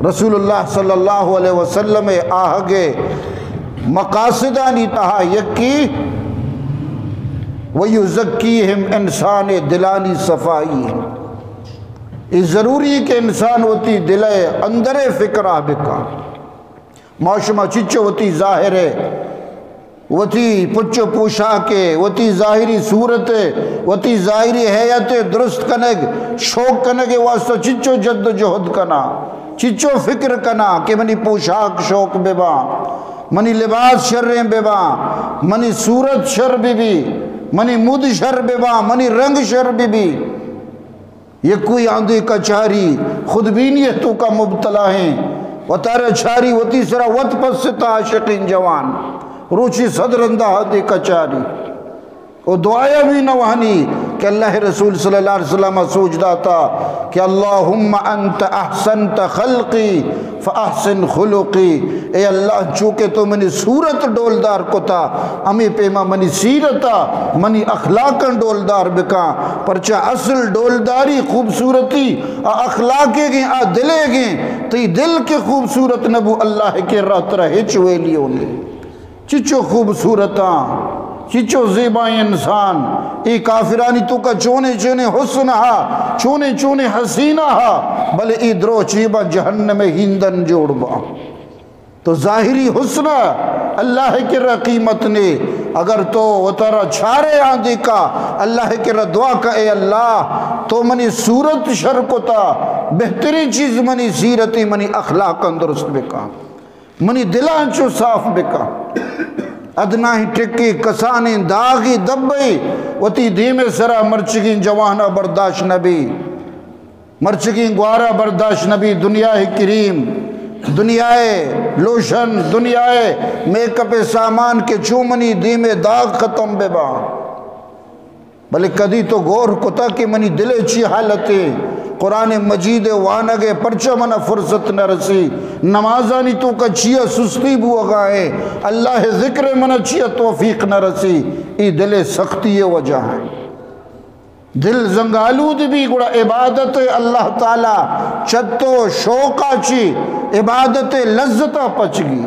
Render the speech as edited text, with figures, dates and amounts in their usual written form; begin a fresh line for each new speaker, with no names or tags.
رسول اللہ صلی اللہ علیہ وسلم آہگے مقاصدانی تہا یکی وَيُزَكِّيهِمْ انسان دلانی صفائی اس ضروری کہ انسان ہوتی دلے اندر فکرہ بکا معاشمہ چچو ہوتی ظاہر ہے وتی پچو پوشاکے وتی ظاہری صورت وتی ظاہری حیات درست کنگ شوق کنگ واسطہ چچو جد جہد کنا چچو فکر کنا کہ منی پوشاک شوق بے با منی لباس شریں بے با منی صورت شر بھی منی مد شر بے با منی رنگ شر بھی یہ کوئی آندھی کا چاری خود بینیتوں کا مبتلا ہیں و تارے چاری وتی سرا وط پستا عاشقین جوان روچی صدر اندہ دے کا چاری وہ دعایا بھی نوانی کہ اللہ رسول صلی اللہ علیہ وسلم سوچ داتا کہ اللہم انت احسنت خلقی فاحسن خلقی اے اللہ چونکہ تو منی صورت ڈولدار کو تا ہمیں پیما منی سیرتا منی اخلاقاً ڈولدار بکا پرچہ اصل ڈولداری خوبصورتی اخلاقے گئیں دلے گئیں تو یہ دل کے خوبصورت نبو اللہ کے رات رہے چویلیوں نے چچو خوبصورتاں چچو زیبائیں انسان ای کافرانی تو کا چونے چونے حسن ہا چونے چونے حسینہ ہا بلے ای درو چیبا جہنم ہندن جوڑ با تو ظاہری حسن اللہ کے قیمت نے اگر تو وہ ترہ چھارے آندھی کا اللہ کے دعا کا اے اللہ تو منی صورت شر کو تا بہتری چیز منی سیرتی منی اخلاق اندرست بکا منی دلان چو صاف بکا ادنا ہی ٹکی کسانی داغی دبئی وتی دھیمے سرا مرچگین جوانہ برداشت نبی مرچگین گوارہ برداشت نبی دنیا کریم دنیا لوشن دنیا میک اپ سامان کے چومنی دھیمے داغ ختم بے با بلے کدی تو غور کتا کہ منی دلے چی حالتے قرآن مجید وانگے پرچہ منہ فرصت نہ رسی نمازانی تو کا چیا سستی بو اگائے اللہ ذکر منہ چیا توفیق نہ رسی ای دل سختی وجہ ہے دل زنگالود بھی گڑا عبادت اللہ تعالی چتو شوقا چی عبادت لذتا پچ گی